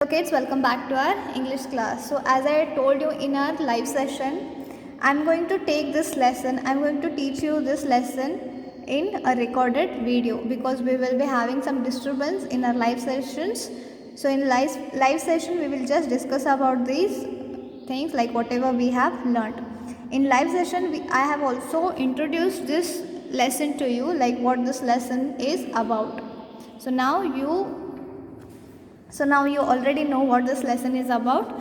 Hello kids, welcome back to our English class. So as I told you in our live session, I'm going to take this lesson, I'm going to teach you this lesson in a recorded video because we will be having some disturbance in our live sessions. So in live session we will just discuss about these things like whatever we have learned. In live session I have also introduced this lesson to you, like what this lesson is about. So now you already know what this lesson is about.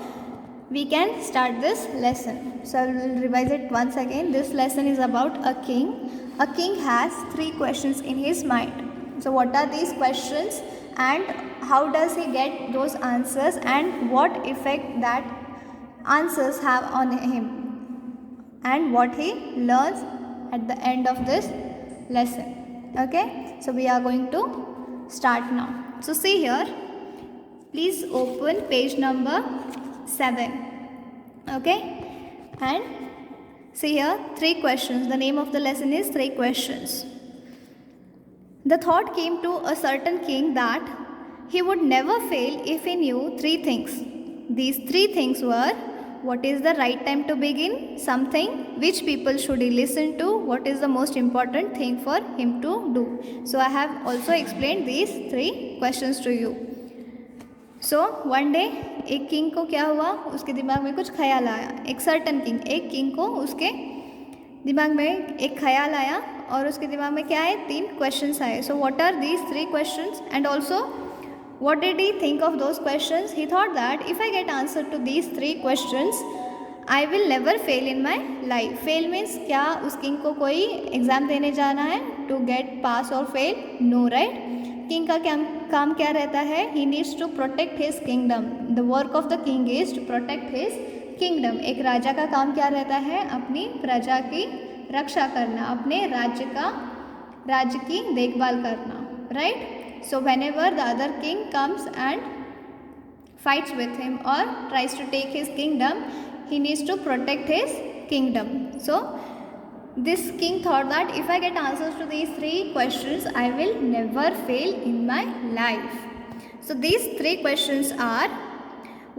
We can start this lesson. So I will revise it once again. This lesson is about a king. A king has 3 questions in his mind. So what are these questions and how does he get those answers and what effect that answers have on him and what he learns at the end of this lesson. Okay, so we are going to start now. So see here, please open page number 7. Okay, and see here, 3 questions. The name of the lesson is 3 questions. The thought came to a certain king that he would never fail if he knew 3 things. These 3 things were: what is the right time to begin something, which people should he listen to, what is the most important thing for him to do. So I have also explained these 3 questions to you. So one day एक king को क्या हुआ, उसके दिमाग में कुछ ख्याल आया. एक सर्टन किंग, एक किंग को उसके दिमाग में एक ख्याल आया और उसके दिमाग में क्या आए, 3 क्वेश्चंस आए. So what are these 3 questions and also what did he think of those questions. He thought that if I get answer to these 3 questions I will never fail in my life. Fail means क्या, उस king को कोई exam देने जाना है to get पास और fail? No, right. King का काम क्या रहता है? He needs to protect his kingdom. The work of the king is to protect his kingdom. एक राजा का काम क्या रहता है? अपनी प्रजा की रक्षा करना, अपने राज्य की देखभाल करना, right. So whenever the other king comes and fights with him और tries to take his kingdom, he needs to protect his kingdom. So this king thought that if I get answers to these 3 questions I will never fail in my life. So these 3 questions are: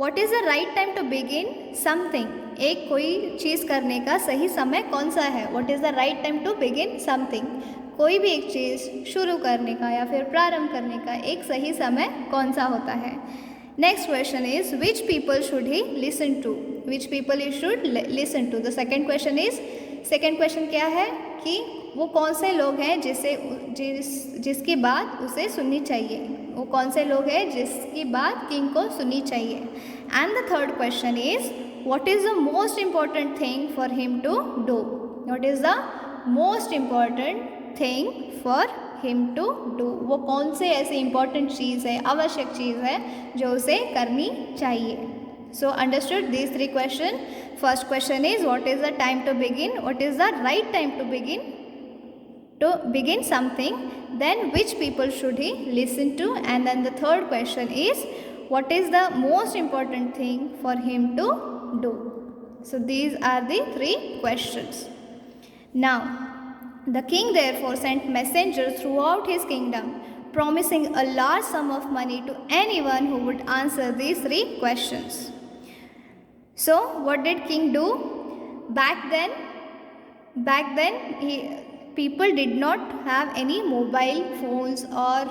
what is the right time to begin something? एक कोई चीज़ करने का सही समय कौन सा है? what is the right time to begin something? कोई भी एक चीज़ शुरू करने का या फिर प्रारंभ करने का एक सही समय कौन सा होता है. Next question is which people should he listen to? Which people he should listen to? The second question is, second question क्या है कि वो कौन से लोग हैं जिसकी बात उसे सुननी चाहिए. वो कौन से लोग हैं जिसकी बात किंग को सुननी चाहिए. And the third question is what is the most important thing for him to do? What is the most important thing for him to do? वो कौन से ऐसी इम्पॉर्टेंट चीज़ है, आवश्यक चीज़ है जो उसे करनी चाहिए. So understood these 3 questions. First question is what is the time to begin? What is the right time to begin something? Then which people should he listen to? And then the third question is what is the most important thing for him to do? So these are the 3 questions. Now the king therefore sent messengers throughout his kingdom, promising a large sum of money to anyone who would answer these 3 questions. So what did king do? Back then people did not have any mobile phones or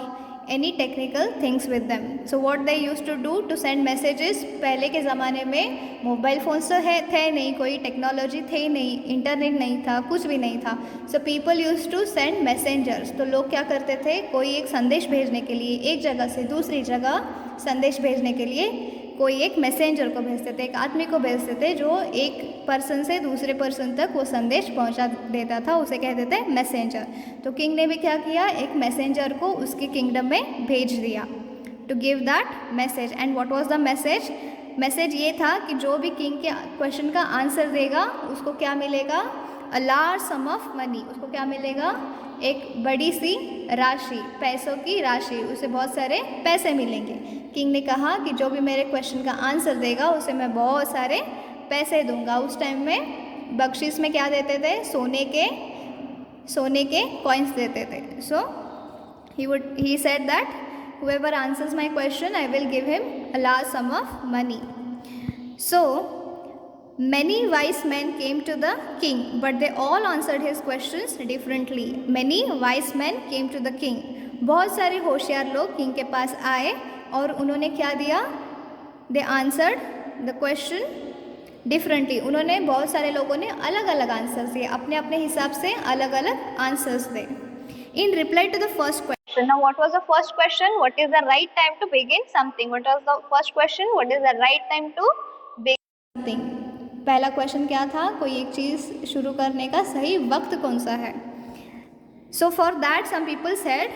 any technical things with them. So what they used to do to send messages, पहले के ज़माने में mobile phones तो थे नहीं, कोई technology थे नहीं, इंटरनेट नहीं था, कुछ भी नहीं था. So people use to send messengers. तो लोग क्या करते थे, कोई एक संदेश भेजने के लिए, एक जगह से दूसरी जगह संदेश भेजने के लिए कोई एक मैसेंजर को भेजते थे, एक आदमी को भेजते थे जो एक पर्सन से दूसरे पर्सन तक वो संदेश पहुंचा देता था. उसे कहते थे मैसेंजर. तो किंग ने भी क्या किया, एक मैसेंजर को उसके किंगडम में भेज दिया to give that message. And what was the message? Message ये था कि जो भी किंग के क्वेश्चन का आंसर देगा उसको क्या मिलेगा, a large some of money. उसको क्या मिलेगा, एक बड़ी सी राशि, पैसों की राशि, उसे बहुत सारे पैसे मिलेंगे. किंग ने कहा कि जो भी मेरे क्वेश्चन का आंसर देगा उसे मैं बहुत सारे पैसे दूंगा. उस टाइम में बख्शिश में क्या देते थे, सोने के कॉइन्स देते थे. So he said that whoever answers my question, I will give him a large sum of money. So many wise men came to the king, but they all answered his questions differently. Many wise men came to the king. बहुत सारे होशियार लोग king के पास आए और उन्होंने क्या दिया? They answered the question differently. उन्होंने बहुत सारे लोगों ने अलग अलग आंसर्स दिए, अपने अपने हिसाब से अलग अलग आंसर्स दिए. In reply to the first question, now what was the first question? What is the right time to begin something? What was the first question? What is the right time to begin something? पहला question क्या था? कोई एक चीज़ शुरू करने का सही वक्त कौन सा है? So for that some people said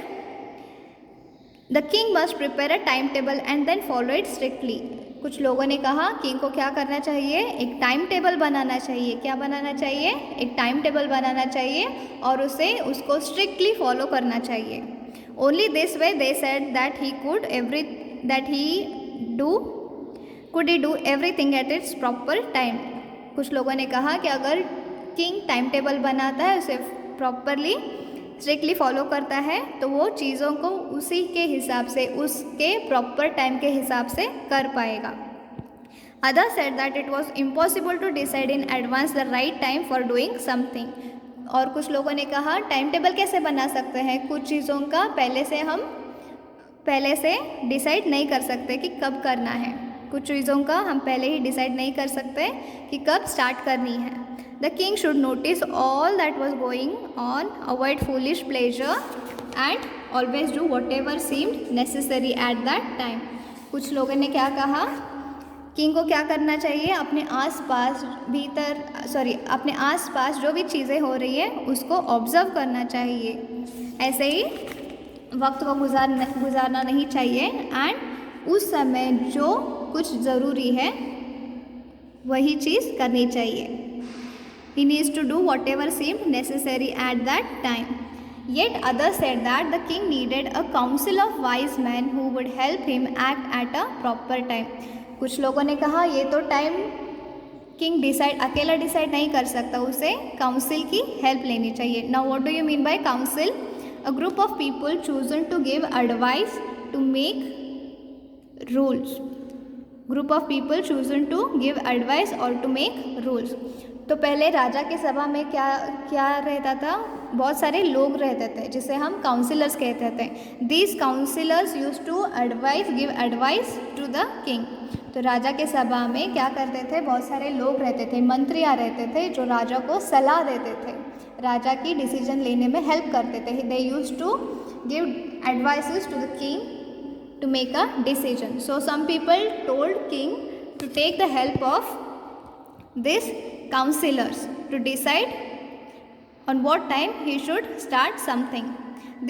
the king must prepare a timetable and then follow it strictly. कुछ लोगों ने कहा किंग को क्या करना चाहिए? एक टाइम टेबल बनाना चाहिए. क्या बनाना चाहिए? एक टाइम टेबल बनाना चाहिए और उसको स्ट्रिक्टली फॉलो करना चाहिए. Only this way they said that he could do everything at its proper time. कुछ लोगों ने कहा कि अगर किंग टाइम टेबल बनाता है, उसे प्रॉपरली स्ट्रिक्टली फॉलो करता है, तो वो चीज़ों को उसी के हिसाब से, उसके प्रॉपर टाइम के हिसाब से कर पाएगा. Other said that it was impossible to decide in advance the right time for doing something. और कुछ लोगों ने कहा टाइम टेबल कैसे बना सकते हैं? कुछ चीज़ों का पहले से डिसाइड नहीं कर सकते कि कब करना है. कुछ चीज़ों का हम पहले ही डिसाइड नहीं कर सकते कि कब स्टार्ट करनी है. The king should notice all that was going on, avoid foolish pleasure, and always do whatever seemed necessary at that time. कुछ लोगों ने क्या कहा? किंग को क्या करना चाहिए? अपने आसपास जो भी चीज़ें हो रही है उसको ऑब्जर्व करना चाहिए. ऐसे ही वक्त को गुजारना नहीं चाहिए. एंड उस समय जो कुछ ज़रूरी है वही चीज़ करनी चाहिए. He needs to do whatever seemed necessary at that time. Yet others said that the king needed a council of wise men who would help him act at a proper time. कुछ लोगों ने कहा ये तो time king अकेला decide नहीं कर सकता, उसे काउंसिल की हेल्प लेनी चाहिए. Now what do you mean by council? A group of people chosen to give advice to make rules. Group of people chosen to give advice or to make rules. तो पहले राजा की सभा में क्या रहता था? बहुत सारे लोग रहते थे जिसे हम काउंसिलर्स कहते थे. These counsellors use to give advice to the king. तो राजा के सभा में क्या करते थे? बहुत सारे लोग रहते थे, मंत्रियाँ रहते थे जो राजा को सलाह देते थे, राजा की डिसीजन लेने में हेल्प करते थे. They used to give advices to the king to make a decision. So some people told king to take the help of this counselors to decide on what time he should start something.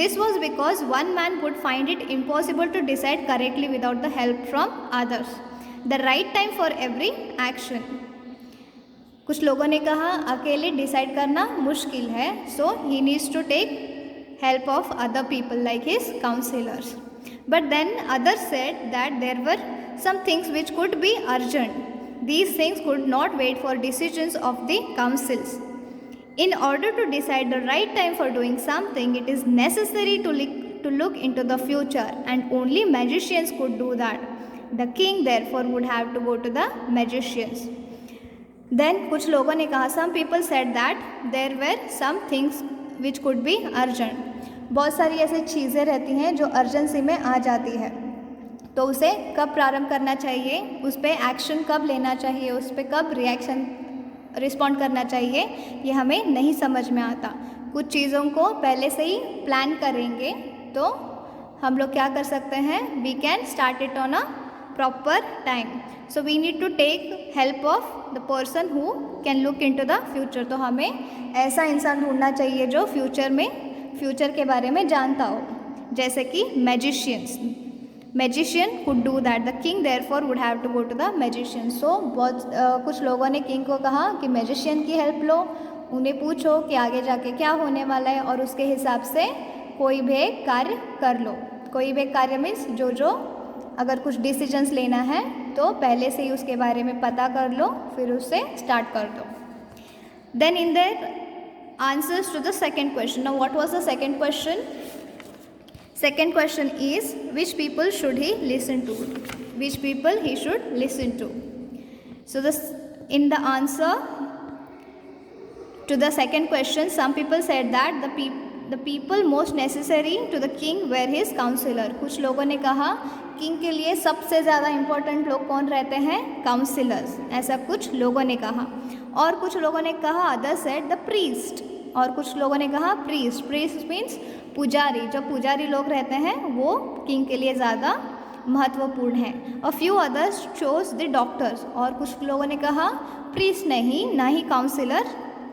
This was because one man would find it impossible to decide correctly without the help from others. The right time for every action. कुछ लोगों ने कहा अकेले decide करना मुश्किल है, so he needs to take help of other people like his counselors. But then others said that there were some things which could be urgent. These things could not wait for decisions of the councils. In order to decide the right time for doing something, it is necessary to look into the future, and only magicians could do that. The king therefore would have to go to the magicians. Then कुछ लोगों ने कहा some people said that there were some things which could be urgent. बहुत सारी ऐसी चीज़ें रहती हैं जो अर्जेंसी में आ जाती है, तो उसे कब प्रारंभ करना चाहिए, उस पर एक्शन कब लेना चाहिए, उस पर कब रिस्पॉन्ड करना चाहिए, ये हमें नहीं समझ में आता. कुछ चीज़ों को पहले से ही प्लान करेंगे तो हम लोग क्या कर सकते हैं? We can start it on a proper time. So we need to take help of the person who can look into the future. तो हमें ऐसा इंसान ढूंढना चाहिए जो फ्यूचर के बारे में जानता हो, जैसे कि magicians. Magician could do that. The king therefore would have to go to the magician. So कुछ लोगों ने किंग को कहा कि मैजिशियन की हेल्प लो, उन्हें पूछो कि आगे जाके क्या होने वाला है और उसके हिसाब से कोई भी कार्य कर लो. कोई भी कार्य मीन्स जो अगर कुछ डिसीजंस लेना है तो पहले से ही उसके बारे में पता कर लो, फिर उससे स्टार्ट कर दो. Then in their answers to the second question. Now what was the second question? Second question is, which people should he listen to? Which people he should listen to? So in the answer to the second question, some people said that the people most necessary to the king were his counselor. कुछ लोगों ने कहा king के लिए सबसे ज़्यादा important लोग कौन रहते हैं? काउंसिलर्स. ऐसा कुछ लोगों ने कहा. और कुछ लोगों ने कहा, अदर सेड द प्रीस्ट. और कुछ लोगों ने कहा प्रीस्ट. प्रीस्ट मीन्स पुजारी. जो पुजारी लोग रहते हैं वो किंग के लिए ज़्यादा महत्वपूर्ण है. A few others chose the doctors. और कुछ लोगों ने कहा प्रीस्ट नहीं, ना ही काउंसिलर.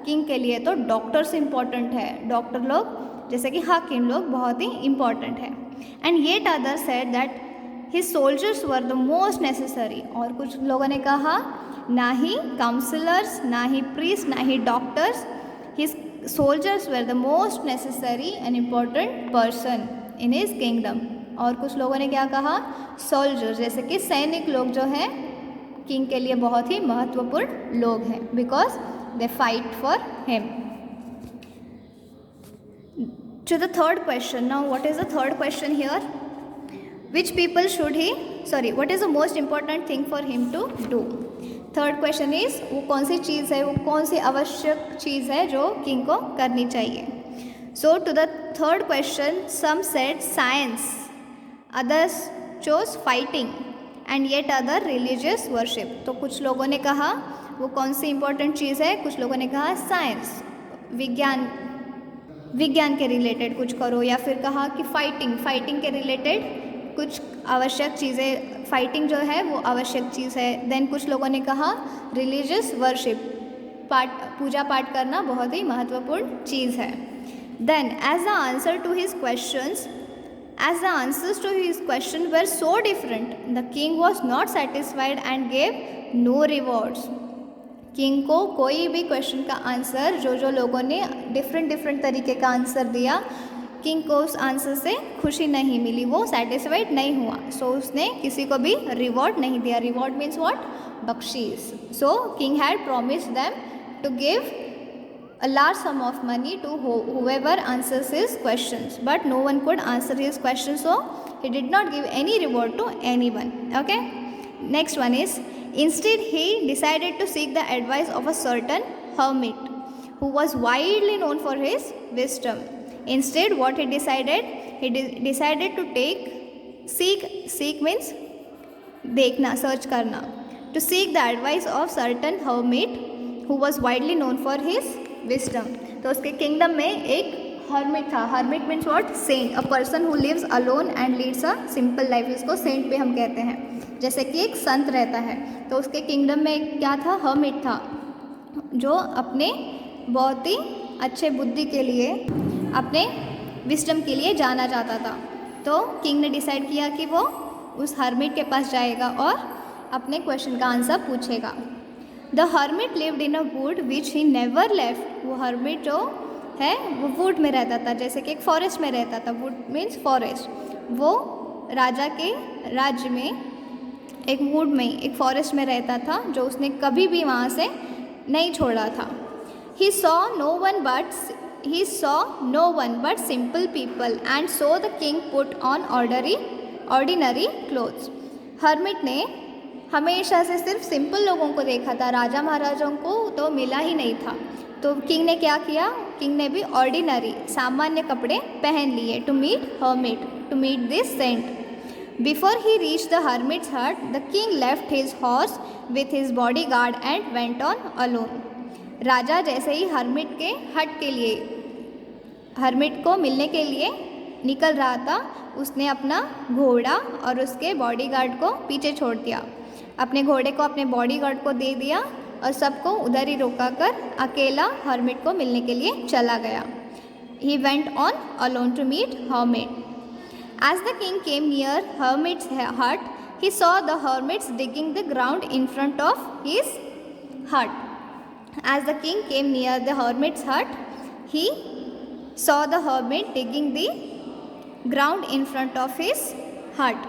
किंग के लिए तो डॉक्टर्स इम्पॉर्टेंट है. डॉक्टर लोग जैसे कि हाकिम लोग बहुत ही इम्पॉर्टेंट है. And yet other said that his soldiers were the most necessary. और कुछ लोगों ने कहा ना ही काउंसिलर्स, ना ही प्रीस्ट, ना ही doctors. His soldiers were the most necessary and important person in his kingdom. और कुछ लोगों ने क्या कहा? सोल्जर्स, जैसे कि सैनिक लोग जो हैं किंग के लिए बहुत ही महत्वपूर्ण लोग हैं, because they fight for him. To the third question. Now what is the third question here? Which people should he, what is the most important thing for him to do? Third question is, वो कौन सी चीज़ है, वो कौन सी आवश्यक चीज़ है जो king को करनी चाहिए. So to the third question, some said science, others chose fighting and yet other religious worship. तो कुछ लोगों ने कहा वो कौन सी इंपॉर्टेंट चीज़ है, कुछ लोगों ने कहा साइंस, विज्ञान के रिलेटेड कुछ करो, या फिर कहा कि फाइटिंग के रिलेटेड कुछ आवश्यक चीज़ें, फाइटिंग जो है वो आवश्यक चीज़ है. देन कुछ लोगों ने कहा रिलीजियस वर्शिप, पूजा पाठ करना बहुत ही महत्वपूर्ण चीज़ है. Then as the answers to his question were so different, the king was not satisfied and gave no rewards. King को कोई भी क्वेश्चन का आंसर, जो लोगों ने डिफरेंट तरीके का आंसर दिया, किंग को उस आंसर से खुशी नहीं मिली, वो सेटिस्फाइड नहीं हुआ. सो उसने किसी को भी रिवॉर्ड नहीं दिया. Reward means what? बख्शीश. So king had promised them to give a large sum of money to whoever answers his questions, but no one could answer his questions, so he did not give any reward to anyone. Okay, next one is, instead he decided to seek the advice of a certain hermit who was widely known for his wisdom. Instead what he decided, decided to seek means देखना, search करना, to seek the advice of certain hermit who was widely known for his wisdom. तो उसके kingdom में एक hermit था. Hermit means what? Saint. A person who lives alone and leads a simple life, इसको saint भी हम कहते हैं. जैसे कि एक संत रहता है, तो उसके किंगडम में एक क्या था? हर्मिट था, जो अपने बहुत ही अच्छे बुद्धि के लिए, अपने विस्डम के लिए जाना जाता था. तो किंग ने डिसाइड किया कि वो उस हर्मिट के पास जाएगा और अपने क्वेश्चन का आंसर पूछेगा. The hermit lived in a would which he never left. वो हर्मिट जो है वो वुड में रहता था, जैसे कि एक फॉरेस्ट में रहता था. Would means forest. वो राजा के राज्य में एक वुड में, एक फॉरेस्ट में रहता था, जो उसने कभी भी वहाँ से नहीं छोड़ा था. He saw no one but simple people and so the king put on ordinary clothes. Hermit ने हमेशा से सिर्फ सिंपल लोगों को देखा था, राजा महाराजाओं को तो मिला ही नहीं था. तो किंग ने क्या किया? किंग ने भी ऑर्डिनरी, सामान्य कपड़े पहन लिए to meet this saint. Before he reach the hermit's hut, the king left his horse with his bodyguard and went on alone. राजा जैसे ही हर्मिट के हट के लिए, हर्मिट को मिलने के लिए निकल रहा था, उसने अपना घोड़ा और उसके बॉडीगार्ड को पीछे छोड़ दिया. अपने घोड़े को अपने बॉडीगार्ड को दे दिया और सबको उधर ही रोका कर अकेला हर्मिट को मिलने के लिए चला गया. He went on alone to meet hermit. As the king came near hermit's hut, he saw the hermits digging the ground in front of his hut. As the king came near the hermit's hut, he saw the hermit digging the ground in front of his hut.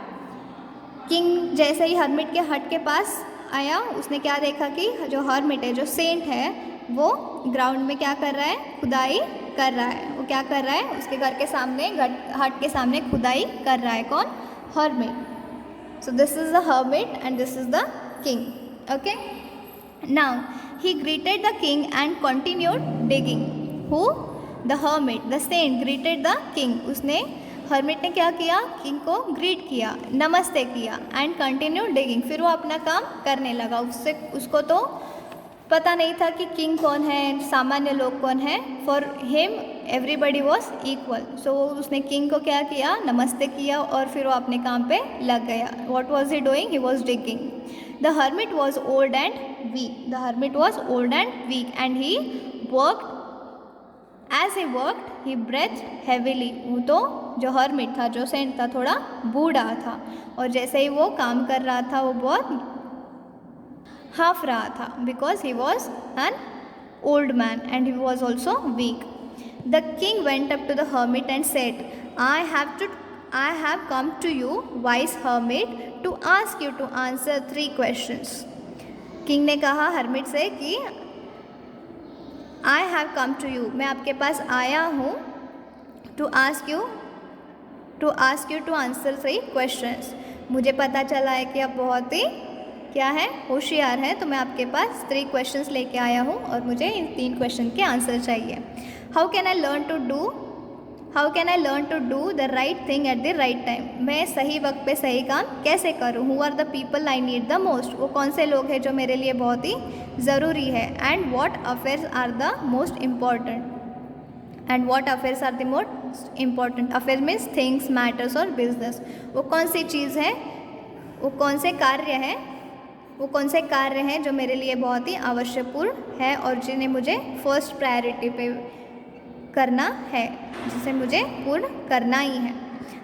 King जैसे ही hermit के हट के पास आया, उसने क्या देखा कि जो हर्मिट है, जो सेंट है, वो ग्राउंड में क्या कर रहा है? खुदाई कर रहा है। वो क्या कर रहा है? उसके घर के सामने, हट के सामने खुदाई कर रहा है। कौन? Hermit. So this is the hermit and this is the king. Okay, now he greeted the king and continued digging. Who? The hermit. The saint greeted the king. उसने, हर्मिट ने क्या किया? किंग को ग्रीट किया, नमस्ते किया. And continue digging. फिर वो अपना काम करने लगा. उसको तो पता नहीं था कि किंग कौन है, सामान्य लोग कौन है. For him everybody was equal. So उसने किंग को क्या किया? नमस्ते किया और फिर वो अपने काम पे लग गया. What was he doing? He was digging. The hermit was old and weak. The hermit was old and weak and he worked. As he worked, he breathed heavily. वो तो जो हर्मिट था, जो सेंट था, थोड़ा बूढ़ा था और जैसे ही वो काम कर रहा था वो बहुत हाफ रहा था. Because he was an old man and he was also weak. The king went up to the hermit and said, I have come to you, wise hermit, to ask you to answer 3 questions. King ने कहा hermit से कि I have come to you, मैं आपके पास आया हूँ, to ask you to answer 3 questions. मुझे पता चला है कि आप बहुत ही क्या है, होशियार हैं, तो मैं आपके पास 3 questions लेके आया हूँ और मुझे इन 3 question के आंसर चाहिए. How can I learn to do the right thing at the right time? मैं सही वक्त पे सही काम कैसे करूँ? Who are the people I need the most? वो कौन से लोग हैं जो मेरे लिए बहुत ही ज़रूरी है? And what affairs are the most important? And what affairs are the most important? Affairs means things, matters और business. वो कौन सी चीज़ है, वो कौन से कार्य हैं जो मेरे लिए बहुत ही आवश्यकपूर्ण है और जिन्हें मुझे फर्स्ट प्रायोरिटी पे करना है, जिसे मुझे पूर्ण करना ही है.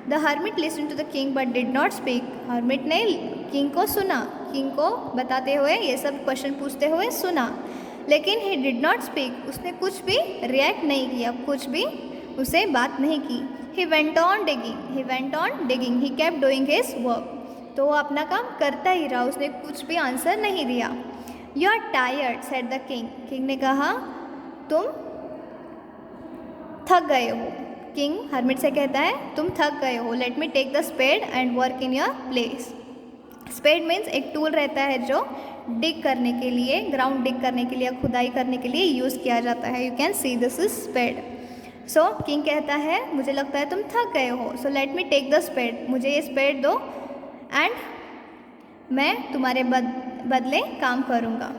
The hermit listen to the king but did not speak. Hermit ने किंग को सुना, किंग को बताते हुए, ये सब क्वेश्चन पूछते हुए सुना, लेकिन ही डिड नॉट स्पीक. उसने कुछ भी रिएक्ट नहीं किया, कुछ भी उसे बात नहीं की. ही went on digging. He kept doing his work. तो वो अपना काम करता ही रहा, उसने कुछ भी आंसर नहीं दिया. You are tired said the king. King ने कहा तुम थक गए हो. किंग हर्मिट से कहता है तुम थक गए हो. Let me take the spade and work in your place. Spade means एक टूल रहता है जो डिग करने के लिए, ग्राउंड डिग करने के लिए, खुदाई करने के लिए यूज़ किया जाता है. You can see this is spade. So king कहता है मुझे लगता है तुम थक गए हो, so let me take the spade. मुझे ये स्पेड दो एंड मैं तुम्हारे बदले काम करूँगा.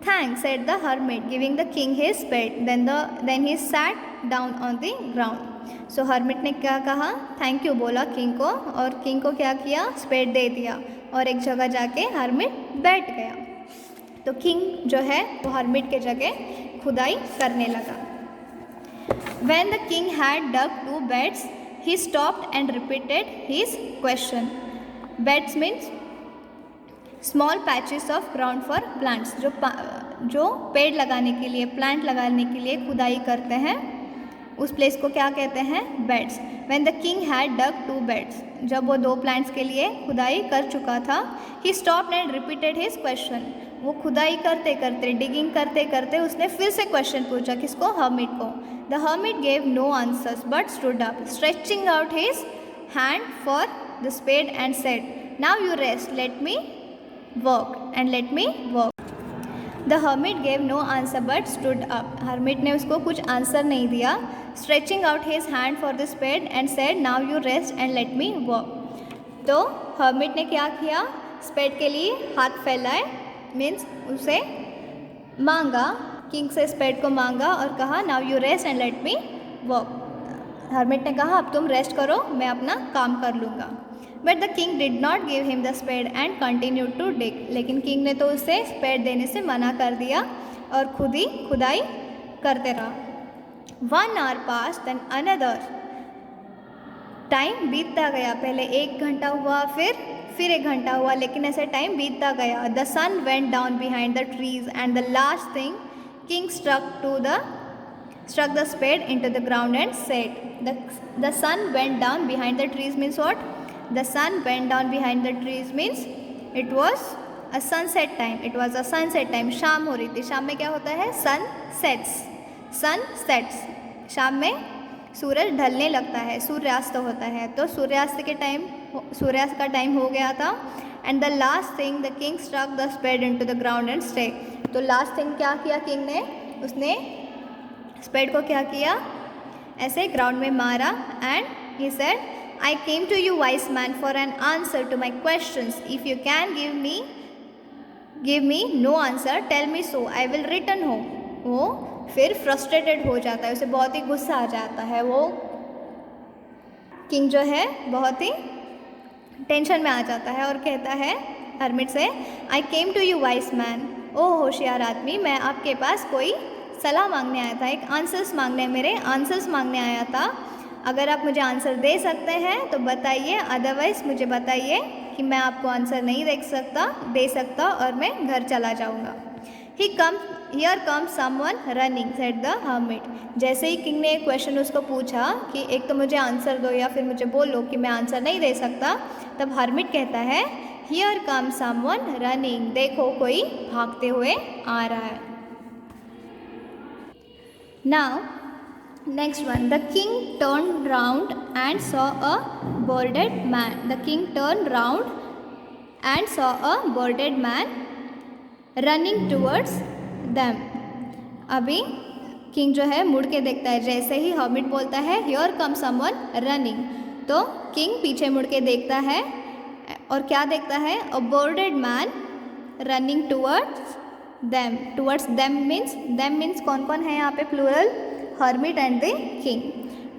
Thanks, said the hermit, giving the king his spade. Then he sat down on the ground. So hermit ने क्या कहा? थैंक यू बोला किंग को और किंग को क्या किया? स्पेड दे दिया और एक जगह जाके हर्मिट बैठ गया. तो किंग जो है वो हर्मिट के जगह खुदाई करने लगा. When the king had dug 2 beds, he stopped and repeated his question. Beds means small patches of ground for plants. जो पेड़ लगाने के लिए, प्लांट लगाने के लिए खुदाई करते हैं, उस प्लेस को क्या कहते हैं? Beds. When the king had dug 2 beds. जब वो 2 प्लांट्स के लिए खुदाई कर चुका था, he stopped and repeated his question. वो खुदाई करते करते, डिगिंग करते करते उसने फिर से क्वेश्चन पूछा. किसको? हर्मिट को. The hermit gave no answers but stood up, stretching out his hand for the spade and said, now you rest, let me work and let me work. The hermit gave no answer but stood up. Hermit ने उसको कुछ answer नहीं दिया. Stretching out his hand for the spade and said, now you rest and let me work. तो hermit ने क्या किया? Spade के लिए हाथ फैलाए, मीन्स उसे मांगा, किंग से स्पेड को मांगा और कहा now you rest and let me work. hermit ने कहा अब तुम रेस्ट करो, मैं अपना काम कर लूँगा. But the king did not give him the spade and continue to dig. लेकिन किंग ने तो उसे स्पेड देने से मना कर दिया और खुद ही खुदाई करते रहा. 1 hour passed, then another. Time बीतता गया. पहले 1 घंटा हुआ, फिर 1 घंटा हुआ, लेकिन ऐसे टाइम बीतता गया. The sun went down behind the trees and the last thing king struck the spade into the ground and said. The sun went down behind the trees means what? The sun went down behind the trees means it was a sunset time. It was a sunset time. शाम हो रही थी. शाम में क्या होता है? Sun sets. शाम में सूरज ढलने लगता है, सूर्यास्त होता है। तो सूर्यास्त का टाइम हो गया था। And the last thing the king struck the spade into the ground and stay. तो लास्ट थिंग क्या किया किंग ने, उसने स्पेड को क्या किया, ऐसे ग्राउंड में मारा। And he said I came to you wise man for an answer to my questions, if you can give me no answer tell me so I will return home. वो फिर frustrated हो जाता है, उसे बहुत ही गुस्सा आ जाता है। वो किंग जो है बहुत ही टेंशन में आ जाता है और कहता है हर्मिट से, I came to you wise man, ओ होशियार आदमी, मैं आपके पास कोई सलाह मांगने आया था, एक आंसर्स मांगने, मेरे आंसर्स मांगने आया था। अगर आप मुझे आंसर दे सकते हैं तो बताइए, अदरवाइज़ मुझे बताइए कि मैं आपको आंसर नहीं दे सकता और मैं घर चला जाऊँगा। Here comes someone running, said the hermit. जैसे ही किंग ने एक क्वेश्चन उसको पूछा कि एक तो मुझे आंसर दो या फिर मुझे बोलो कि मैं आंसर नहीं दे सकता, तब हर्मिट कहता है Here comes someone running. देखो कोई भागते हुए आ रहा है। Now next one, the king turned round and saw a bearded man. The king turned round and saw a bearded man running towards them. अभी किंग जो है मुड़ के देखता है, जैसे ही हर्मिट बोलता है Here comes someone running, तो किंग पीछे मुड़ के देखता है और क्या देखता है, a bearded man running towards them means कौन कौन है यहाँ पे plural, hermit and the king.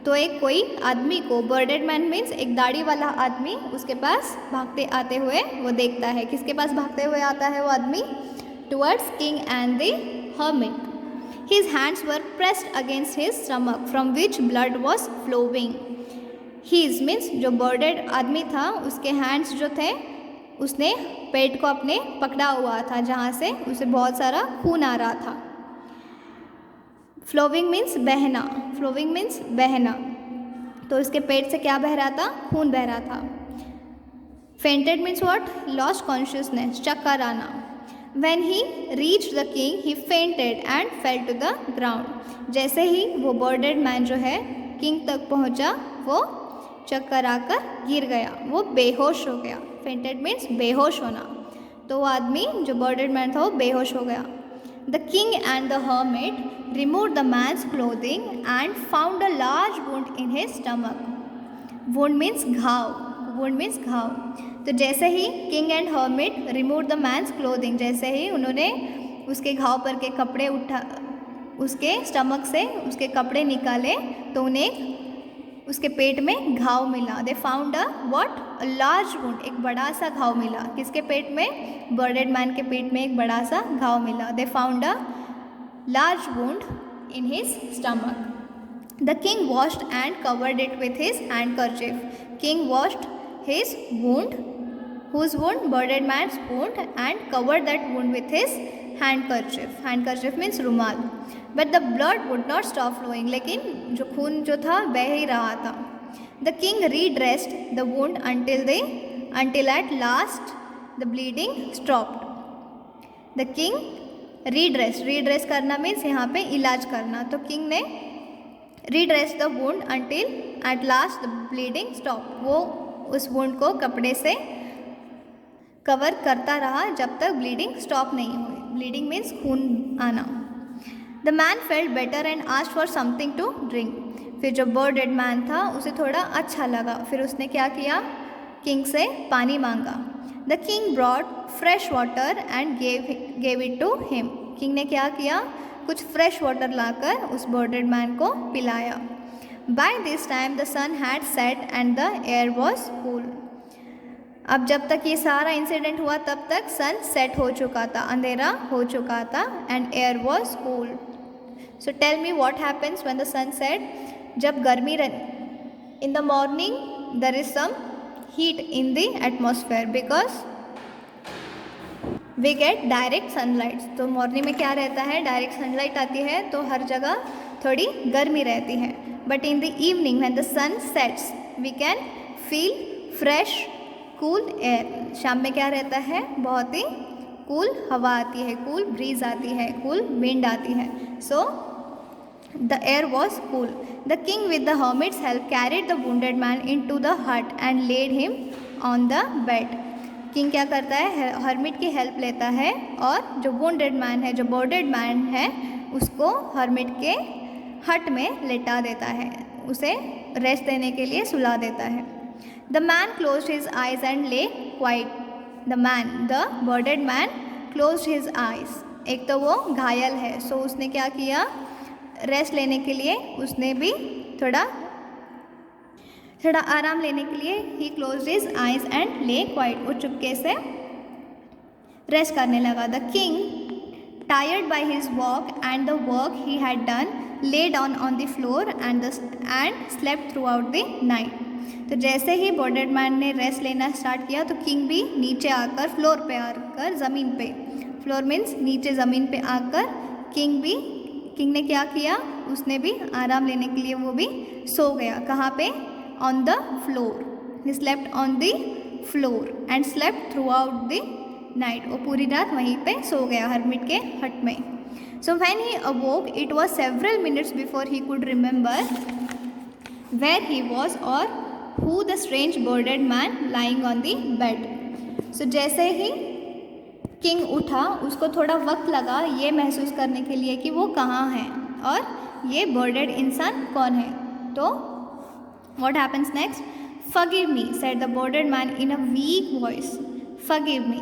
तो एक कोई आदमी को, bearded man मीन्स एक दाढ़ी वाला आदमी, उसके पास भागते आते हुए वो देखता है। किसके पास भागते हुए आता है वो आदमी, towards king and the hermit. His hands were pressed against his stomach from which blood was flowing. His means जो bearded आदमी था उसके hands जो थे, उसने पेट को अपने पकड़ा हुआ था जहाँ से उसे बहुत सारा खून आ रहा था। फ्लोविंग मीन्स बहना, तो उसके पेट से क्या बह रहा था, खून बह रहा था। Fainted means what, lost consciousness, चक्कर आना। When he reached the king, he fainted and fell to the ground. जैसे ही वो bearded man जो है किंग तक पहुँचा, वो चक्कर आकर गिर गया, वो बेहोश हो गया। Fainted means बेहोश होना, तो वो आदमी जो bearded man था वो बेहोश हो गया। The king and the hermit removed the man's clothing and found a large wound in his stomach. Wound means घाव। तो जैसे ही king and hermit remove the man's clothing, जैसे ही उन्होंने उसके घाव पर के कपड़े उसके स्टमक से उसके कपड़े निकाले, तो उन्हें उसके पेट में घाव मिला। They found a large wound, एक बड़ा सा घाव मिला। किसके पेट में, bearded मैन के पेट में एक बड़ा सा घाव मिला। They found a large wound in his stomach. The king washed and covered it with his handkerchief. King washed his wound, whose wound, bearded man's wound, and covered that wound with his handkerchief. Handkerchief means रुमाल. But the blood would not stop flowing. लेकिन जो खून जो था बह ही रहा था. The king redressed the wound until at last the bleeding stopped. The king redress करना means यहाँ पे इलाज करना. तो king ने redress the wound until at last the bleeding stopped. वो उस wound को कपड़े से कवर करता रहा जब तक ब्लीडिंग स्टॉप नहीं हुई. ब्लीडिंग मीन्स खून आना. The man felt better and asked for something to drink. फिर जो bearded मैन था उसे थोड़ा अच्छा लगा, फिर उसने क्या किया, किंग से पानी मांगा. The king brought fresh water and gave it to him. King ने क्या किया, कुछ फ्रेश वाटर लाकर उस bearded मैन को पिलाया. By this time the sun had set and the air was cool. अब जब तक ये सारा इंसिडेंट हुआ तब तक सन सेट हो चुका था, अंधेरा हो चुका था, and air was cool. So tell me what happens when the sun set. जब गर्मी in the morning there is some heat in the atmosphere because we get direct sunlight. तो मॉर्निंग में क्या रहता है, डायरेक्ट सनलाइट आती है तो हर जगह थोड़ी गर्मी रहती है. But in the evening when the sun sets we can feel fresh cool air. शाम में क्या रहता है, बहुत ही कूल हवा आती है, कूल ब्रीज आती है, कूल विंड आती है. सो The air was cool. The king with the hermit's help carried the wounded man into the hut and laid him on the bed. King क्या करता है, हर्मिट की हेल्प लेता है और जो वुंडेड मैन है, जो बर्डेड मैन है, उसको हर्मिट के हट में लेटा देता है, उसे रेस्ट देने के लिए सुला देता है. The man close his eyes and lay quiet. The bearded man close his eyes. एक तो वो घायल है, सो उसने क्या किया, रेस्ट लेने के लिए उसने भी थोड़ा आराम लेने के लिए ही close his eyes and lay quite. वो चुपके से रेस्ट करने लगा. The king tired by his walk and the work he had done lay down on the floor and slept through out the night. तो जैसे ही बर्डेड मैन ने rest लेना start किया तो किंग भी नीचे आकर फ्लोर पे आकर ज़मीन पे, फ्लोर मीन्स नीचे ज़मीन पे आकर किंग ने क्या किया, उसने भी आराम लेने के लिए वो भी सो गया. कहाँ पे, on the floor. He slept on the floor and slept through out the night. वो पूरी रात वहीं पे सो गया हर्मिट के हट में. So when he awoke it was several minutes before he could remember where he was और who the strange bearded man lying on the bed. So जैसे ही किंग उठा, उसको थोड़ा वक्त लगा ये महसूस करने के लिए कि वो कहाँ है और ये बर्डेड इंसान कौन है. तो what happens next, forgive me said the bearded man in a week voice. Forgive me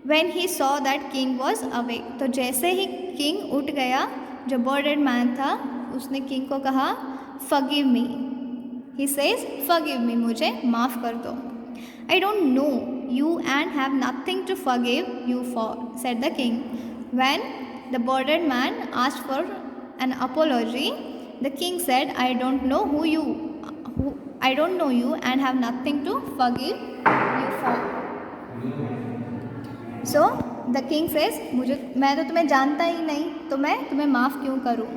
when he saw that king was awake. तो जैसे ही किंग उठ गया, जो बर्डेड मैन था, उसने किंग को कहा forgive me. He says forgive me, मुझे माफ़ कर दो. I don't know you and have nothing to forgive you for, said the king. When the burned man asked for an apology, the king said, I don't know you and have nothing to forgive you for. So the king says, मैं तो तुम्हें जानता ही नहीं, तो मैं तुम्हें माफ़ क्यों करूँ,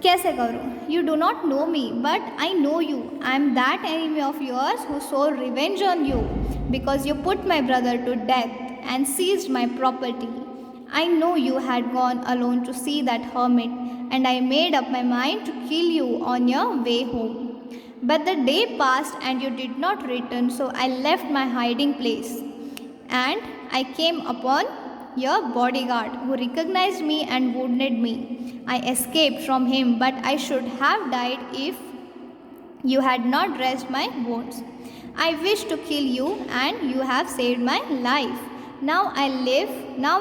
कैसे करूँ. You do not know me but I know you. I am that enemy of yours who so revenge on you because you put my brother to death and seized my property. I know you had gone alone to see that hermit and I made up my mind to kill you on your way home. But the day passed and you did not return, so I left my hiding place and I came upon your bodyguard who recognized me and wounded me. I escaped from him, but I should have died if you had not dressed my wounds. I wished to kill you and you have saved my life. Now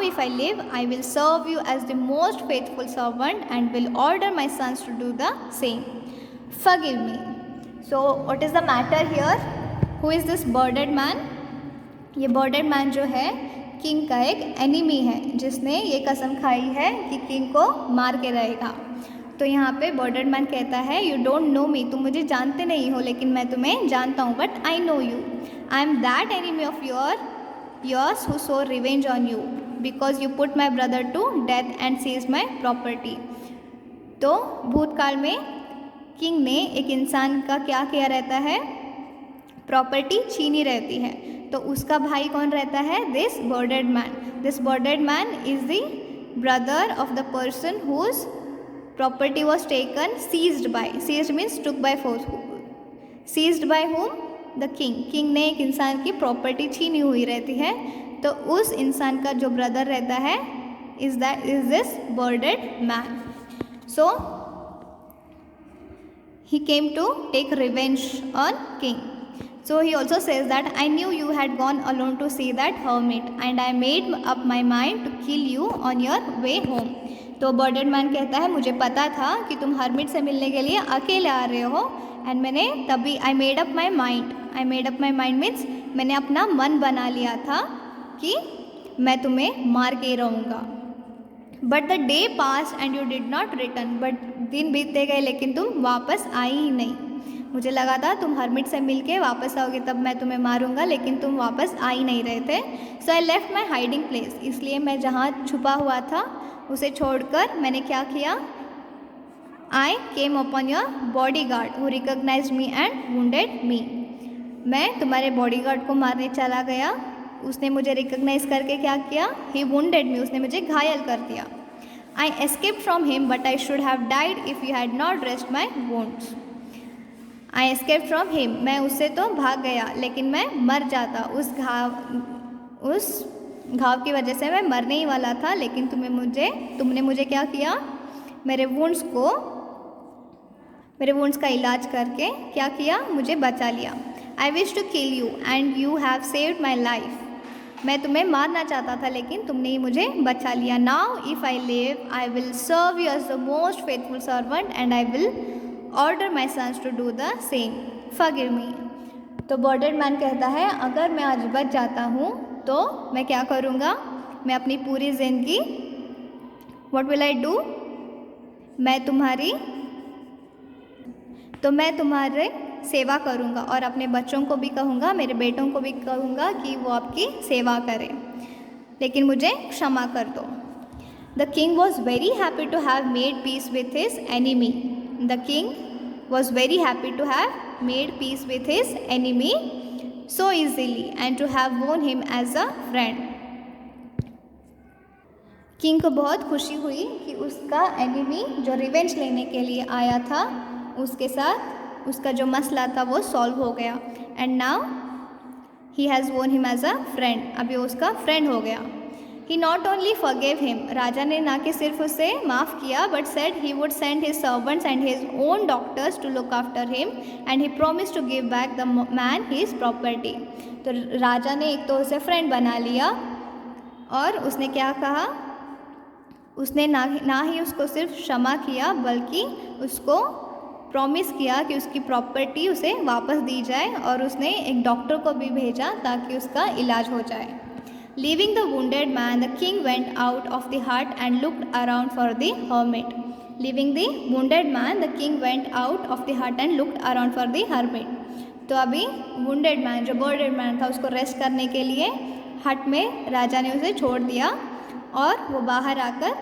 if I live, I will serve you as the most faithful servant and will order my sons to do the same. Forgive me. So what is the matter here? Who is this burned man? ये burned man जो है king का एक enemy है, जिसने ये कसम खाई है कि किंग को मार के रहेगा. तो यहाँ पे बर्डेड मैन कहता है, यू डोंट नो मी, तुम मुझे जानते नहीं हो लेकिन मैं तुम्हें जानता हूँ. But I know you. I am that enemy of yours who so revenge on you because you put my brother to death and seize my property. तो भूतकाल में किंग ने एक इंसान का क्या किया रहता है, प्रॉपर्टी छीनी रहती है. तो उसका भाई कौन रहता है, this bearded man. This bearded man is the brother of the person whose property was taken seized by. Seized means took by force. Seized by whom, the king. King ने एक इंसान की प्रॉपर्टी छीनी हुई रहती है, तो उस इंसान का जो ब्रदर रहता है is this bearded man. So he came to take revenge on king. So he also says that I knew you had gone alone to see that hermit and I made up my mind to kill you on your way home. तो budded man कहता है, मुझे पता था कि तुम hermit से मिलने के लिए अकेले आ रहे हो एंड मैंने तभी आई made up my mind means मैंने अपना मन बना लिया था कि मैं तुम्हें मार के रहूँगा. But the day pass and you did not return. But दिन बीतते गए लेकिन तुम वापस आई ही नहीं. मुझे लगा था तुम हर्मिट से मिल के वापस आओगे तब मैं तुम्हें मारूंगा, लेकिन तुम वापस आ ही नहीं रहे थे. So I left my hiding place. इसलिए मैं जहाँ छुपा हुआ था उसे छोड़कर मैंने क्या किया, I came upon your bodyguard who recognised me and wounded me. मैं तुम्हारे बॉडी गार्ड को मारने चला गया, उसने मुझे रिकॉग्नाइज करके क्या किया, ही वुंडेड मी, उसने मुझे घायल कर दिया. I escaped from him, but I should have died if you had not dressed my wounds. I escaped from him. मैं उससे तो भाग गया, लेकिन मैं मर जाता। उस घाव की वजह से मैं मरने ही वाला था, लेकिन तुमने मुझे क्या किया? मेरे वुंड्स का इलाज करके क्या किया? मुझे बचा लिया। I wish to kill you and you have saved my life. मैं तुम्हें मारना चाहता था, लेकिन तुमने ही मुझे बचा लिया। Now if I live, I will serve you as the most faithful servant and I will order my sons to do the same. Forgive me. तो बॉर्डर्ड मैन कहता है, अगर मैं आज बच जाता हूँ तो मैं क्या करूँगा? मैं अपनी पूरी ज़िंदगी What will I do? मैं तुम्हारे सेवा करूँगा और अपने बच्चों को भी कहूँगा, मेरे बेटों को भी कहूँगा कि वो आपकी सेवा करें, लेकिन मुझे क्षमा कर दो। The king was very happy to have made peace with his enemy. The king was very happy to have made peace with his enemy so easily and to have won him as a friend. King को बहुत खुशी हुई कि उसका enemy जो revenge लेने के लिए आया था, उसके साथ उसका जो मसला था वो सॉल्व हो गया। And now he has won him as a friend. अभी वो उसका फ्रेंड हो गया। He not only forgive him, राजा ने ना कि सिर्फ उसे माफ़ किया, but said he would send his servants and his own doctors to look after him and he promise to give back the man his property. तो राजा ने एक तो उसे फ्रेंड बना लिया और उसने क्या कहा? उसने ना ही उसको सिर्फ क्षमा किया, बल्कि उसको प्रॉमिस किया कि उसकी प्रॉपर्टी उसे वापस दी जाए, और उसने एक डॉक्टर को भी भेजा ताकि उसका इलाज हो जाए। Leaving the wounded man, the king went out of the hut and looked around for the hermit. Leaving the wounded man, the king went out of the hut and looked around for the hermit. तो अभी wounded man, जो bearded man था, उसको rest करने के लिए हट में राजा ने उसे छोड़ दिया और वो बाहर आकर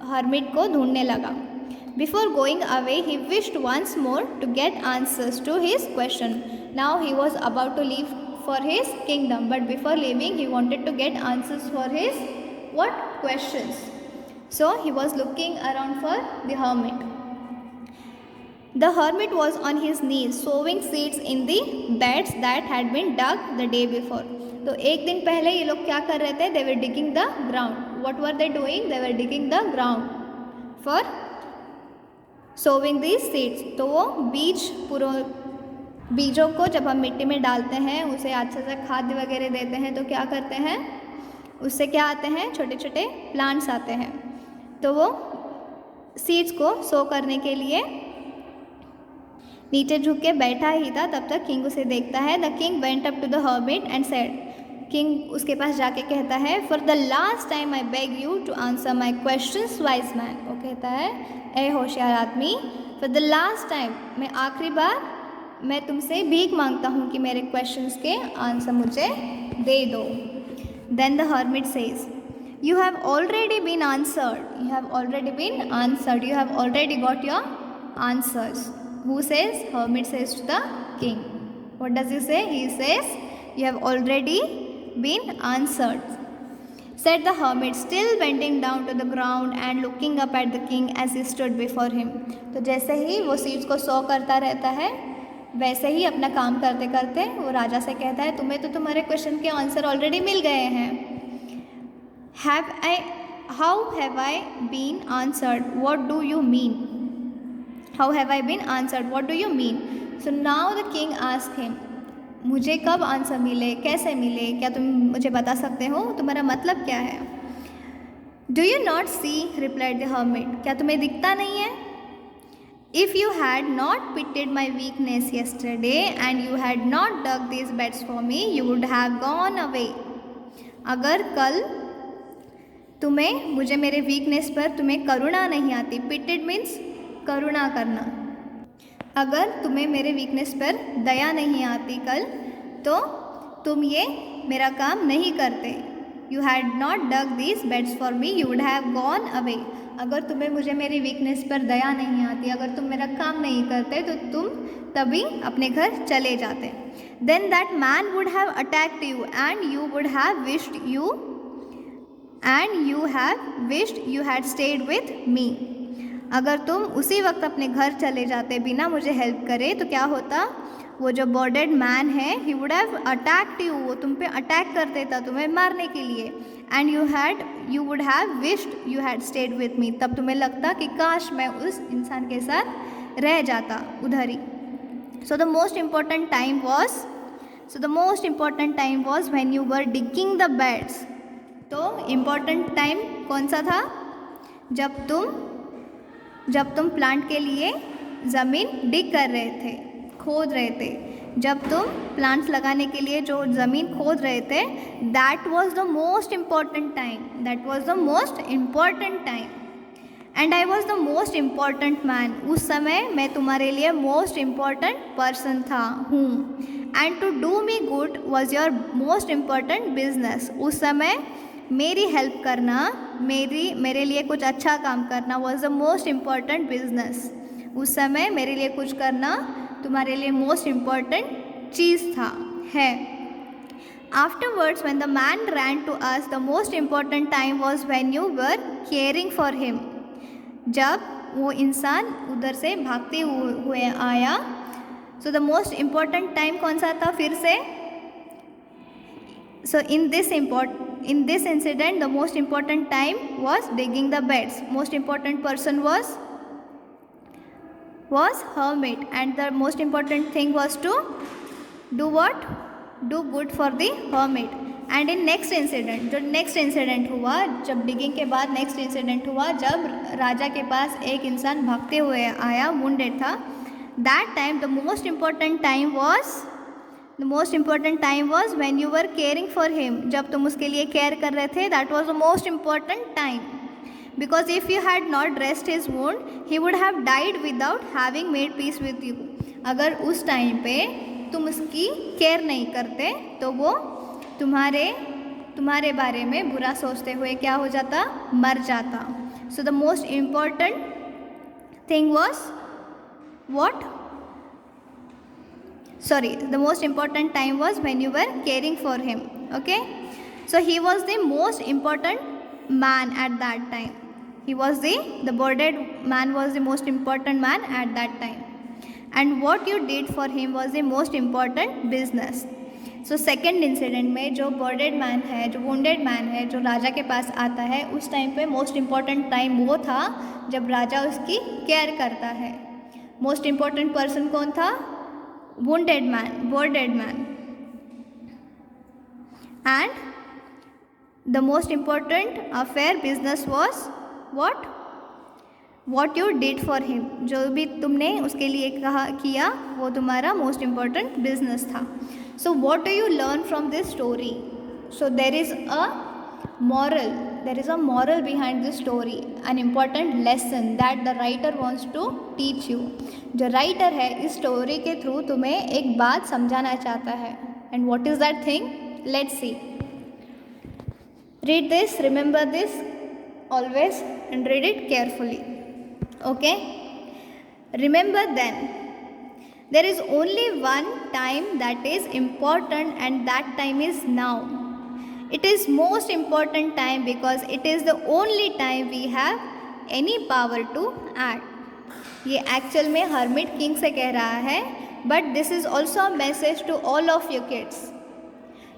हर्मिट को ढूंढने लगा। Before going away, he wished once more to get answers to his question. Now he was about to leave for his kingdom, but before leaving, he wanted to get answers for his questions. So he was looking around for the hermit. The hermit was on his knees, sowing seeds in the beds that had been dug the day before. तो एक दिन पहले ये लोग क्या कर रहे थे? They were digging the ground. What were they doing? They were digging the ground for sowing these seeds. तो वो बीजों को जब हम मिट्टी में डालते हैं, उसे अच्छे से खाद्य वगैरह देते हैं, तो क्या करते हैं? उससे क्या आते हैं? छोटे छोटे प्लांट्स आते हैं। तो वो सीड्स को सो करने के लिए नीचे झुक के बैठा ही था, तब तक किंग उसे देखता है। The king went up to the hermit and said, king उसके पास जाके कहता है, for the last time I beg you to answer my questions wise man. वो कहता है, ए होशियार आदमी, फॉर द लास्ट टाइम, मैं आखिरी बार मैं तुमसे भीख मांगता हूँ कि मेरे क्वेश्चंस के आंसर मुझे दे दो। Then the hermit says, you have already been answered, you have already been answered, you have already got your answers. Who says? Hermit says to the king. What does he say? He says, you have already been answered, said the hermit, still bending down to the ground and looking up at the king as he stood before him. तो जैसे ही वो seeds को सो करता रहता है, वैसे ही अपना काम करते करते वो राजा से कहता है, तुम्हें तो तुम्हारे क्वेश्चन के आंसर ऑलरेडी मिल गए हैं। How have I been answered? What do you mean? How have I been answered? What do you mean? So now the king asked him, मुझे कब आंसर मिले, कैसे मिले, क्या तुम मुझे बता सकते हो? तुम्हारा मतलब क्या है? Do you not see, replied the hermit, क्या तुम्हें दिखता नहीं है? If you had not pitied my weakness yesterday and you had not dug this beds for me, you would have gone away. अगर कल तुम्हें मुझे मेरे वीकनेस पर तुम्हें करुणा नहीं आती, पिटेड मीन्स करुणा करना, अगर तुम्हें मेरे वीकनेस पर दया नहीं आती कल, तो तुम ये मेरा काम नहीं करते। You had not dug this beds for me, you would have gone away. अगर तुम्हें मुझे मेरी वीकनेस पर दया नहीं आती, अगर तुम मेरा काम नहीं करते, तो तुम तभी अपने घर चले जाते। Then that man would have attacked you and you would have wished you and you have wished you had stayed with me. अगर तुम उसी वक्त अपने घर चले जाते बिना मुझे हेल्प करे तो क्या होता, वो जो बॉर्डेड मैन है he would have attacked you, वो तुम पे अटैक कर देता तुम्हें मारने के लिए। And you would have wished you had stayed with मी, तब तुम्हें लगता कि काश मैं उस इंसान के साथ रह जाता उधर ही। So the most important time was when you were digging the beds. तो इम्पॉर्टेंट टाइम कौन सा था, जब तुम प्लांट के लिए ज़मीन डिग कर रहे थे, खोद रहे थे। जब तुम प्लांट्स लगाने के लिए जो ज़मीन खोद रहे थे, that was the most important time and I was the most important man. उस समय मैं तुम्हारे लिए मोस्ट इम्पॉर्टेंट पर्सन हूँ। And to do me good was your most important business. उस समय मेरी हेल्प करना, मेरे लिए कुछ अच्छा काम करना was the most important business. उस समय मेरे लिए कुछ करना तुम्हारे लिए मोस्ट इम्पॉर्टेंट चीज़ है। Afterwards when the man ran to us the most important time was when you were caring for him. जब वो इंसान उधर से भागते हुए आया, so the most important time कौन सा था फिर से। So in this incident the most important time was digging the beds. Most important person was hermit, and the most important thing was to do what? Do good for the hermit. And in next incident, जो next incident हुआ, जब digging के बाद next incident हुआ, जब राजा के पास एक इंसान भागते हुए आया, wounded था, that time the most important time was when you were caring for him. जब तुम उसके लिए केयर कर रहे थे, that was the most important time. Because if you had not dressed his wound, he would have died without having made peace with you. अगर उस time पे तुम उसकी केयर नहीं करते तो वो तुम्हारे बारे में बुरा सोचते हुए क्या हो जाता, मर जाता. So the most important thing was what? The most important time was when you were caring for him. Okay, so he was the most important man at that time. He was the boarded man was the most important man at that time, and what you did for him was the most important business. So second incident में जो boarded man है, जो wounded man है, जो राजा के पास आता है, उस टाइम पे most important time वो था जब राजा उसकी केयर करता है. Most important person कौन था? Wounded man, boarded man. And the most important affair business was what? What you did for him. जो भी तुमने उसके लिए किया वो तुम्हारा most important business था. So what do you learn from this story? So there is a moral behind this story, an important lesson that the writer wants to teach you. जो writer है इस story के through तुम्हें एक बात समझाना चाहता है. And what is that thing? Let's see. Read this, remember this always, and read it carefully. Okay? Remember then, there is only one time that is important, and that time is now. It is most important time because it is the only time we have any power to act. ये actual में hermit king से कह रहा है, but this is also a message to all of your kids.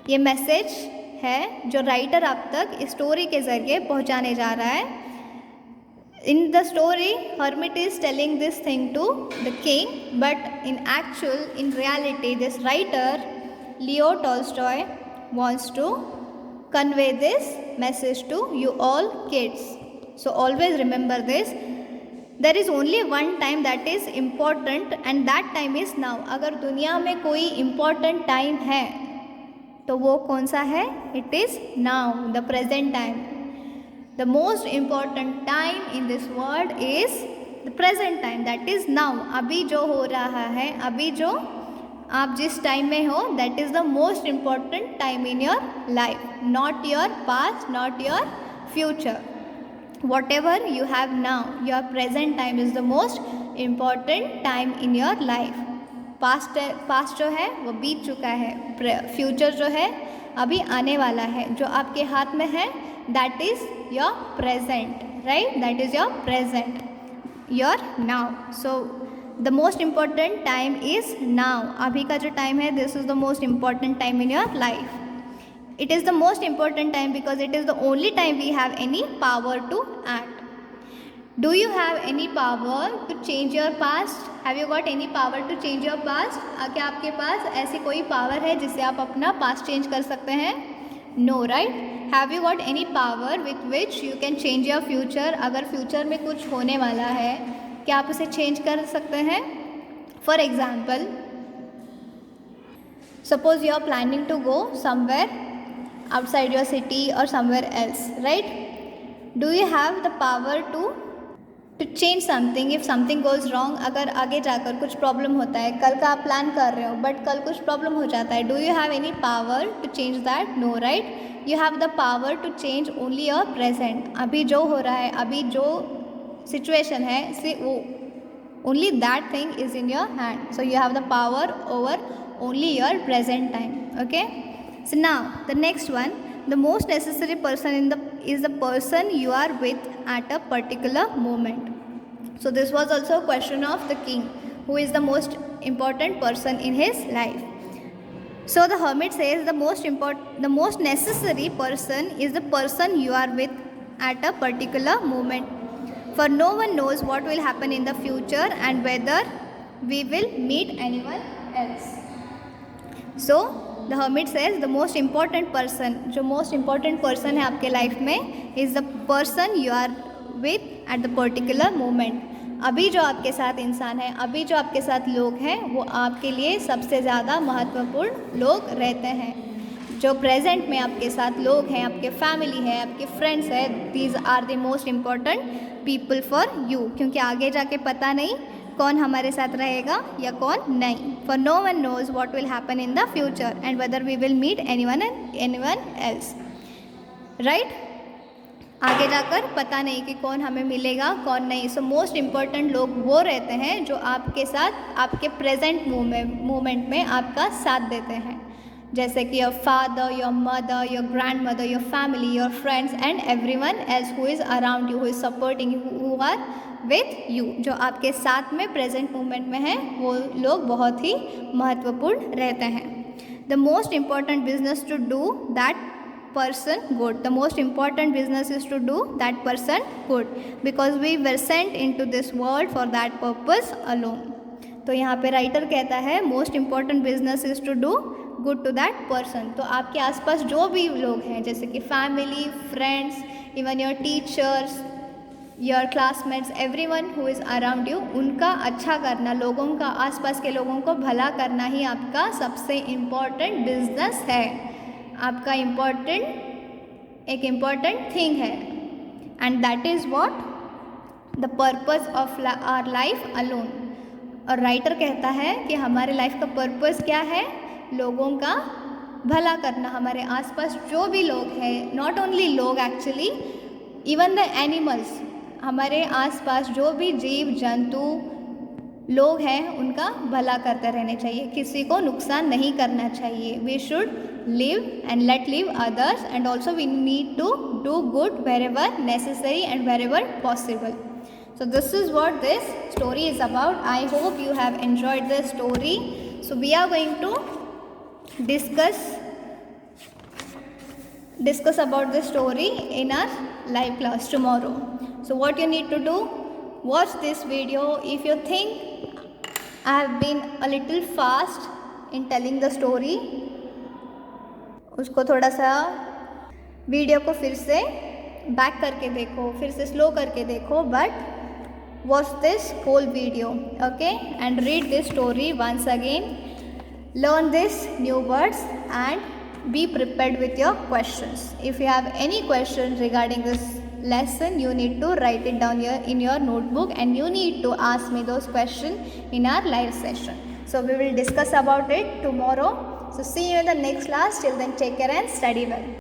ये message है जो writer आप तक इस स्टोरी के ज़रिए पहुंचाने जा रहा है. In the story, hermit is telling this thing to the king, but in reality, this writer, Leo Tolstoy, wants to convey this message to you all kids. So always remember this. There is only one time that is important, and that time is now. अगर दुनिया में कोई important time है, तो वो कौन सा है? It is now, the present time. The most important time in this world is the present time, that is now. अभी जो हो रहा है, अभी जो आप जिस टाइम में हो, that is the most important time in your life, not your past, not your future. Whatever you have now, your present time is the most important time in your life. Past जो है वो बीत चुका है, future जो है अभी आने वाला है, जो आपके हाथ में है that is your present, right, that is your present, your now. So the most important time is now. अभी का जो टाइम है, this is the most important time in your life. It is the most important time because it is the only time we have any power to act. Do you have any power to change your past? Have you got any power to change your past? क्या आपके पास ऐसी कोई power है जिससे आप अपना past change कर सकते हैं? No, right? Have you got any power with which you can change your future? अगर फ्यूचर में कुछ होने वाला है, क्या आप उसे चेंज कर सकते हैं? For example, suppose you are planning to go somewhere outside your city or somewhere else, right? Do you have the power to change something if something goes wrong? अगर आगे जाकर कुछ प्रॉब्लम होता है, कल का आप प्लान कर रहे हो बट कल कुछ प्रॉब्लम हो जाता है, do you have any power to change that? No, right? You have the power to change only your present. अभी जो हो रहा है, अभी जो सिचुएशन है, से वो only that thing is in your hand. So you have the power over only your present time. Okay? So now the next one, the most necessary person is the person you are with at a particular moment. So this was also a question of the king, who is the most important person in his life. So the hermit says the most necessary person is the person you are with at a particular moment. For no one knows what will happen in the future and whether we will meet anyone else. So the hermit says the most important person, जो most important person है आपके life में, is the person you are with at the particular moment. अभी जो आपके साथ इंसान है, अभी जो आपके साथ लोग हैं, वो आपके लिए सबसे ज़्यादा महत्वपूर्ण लोग रहते हैं. जो प्रेजेंट में आपके साथ लोग हैं, आपके फैमिली है, आपके फ्रेंड्स है, these are the most important people for you. क्योंकि आगे जाके पता नहीं कौन हमारे साथ रहेगा या कौन नहीं. For no one knows what will happen in the future and whether we will meet anyone else, right. आगे जाकर पता नहीं कि कौन हमें मिलेगा कौन नहीं. सो मोस्ट इम्पॉर्टेंट लोग वो रहते हैं जो आपके साथ आपके प्रेजेंट मोमेंट में आपका साथ देते हैं, जैसे कि your father, your mother, your grand mother, your family, your friends and everyone else who is around you, who is supporting you, who are with you. जो आपके साथ में प्रेजेंट मोमेंट में हैं, वो लोग बहुत ही महत्वपूर्ण रहते हैं. The most important business to do that person good. The most important business is to do that person good because we were sent into this world for that purpose alone. तो यहाँ पे राइटर कहता है most important business is to do good to that person. तो आपके आसपास जो भी लोग हैं, जैसे कि family, friends, even your teachers, your classmates, everyone who is around you, उनका अच्छा करना, लोगों का, आसपास के लोगों को भला करना ही आपका सबसे इम्पॉर्टेंट बिजनेस है, आपका एक इम्पॉर्टेंट थिंग है. And that is what the purpose of our life alone. और राइटर कहता है कि हमारे लाइफ का पर्पज़ क्या है? लोगों का भला करना. हमारे आसपास जो भी लोग हैं, नॉट ओनली लोग एक्चुअली, इवन द एनिमल्स, हमारे आसपास जो भी जीव जंतु लोग हैं, उनका भला करते रहने चाहिए, किसी को नुकसान नहीं करना चाहिए. We should live and let live others, and also we need to do good wherever necessary and wherever possible. So this is what this story is about. I hope you have enjoyed this story. So we are going to discuss about this story in our live class tomorrow. So what you need to do, watch this video. If you think I have been a little fast in telling the story, उसको थोड़ा सा video को फिर से back करके देखो, फिर से स्लो करके देखो, but watch this whole video, okay, and read this story once again, learn this new words and be prepared with your questions. If you have any question regarding this lesson, you need to write it down here in your notebook and you need to ask me those questions in our live session. So we will discuss about it tomorrow. So see you in the next class. Till then, take care and study well.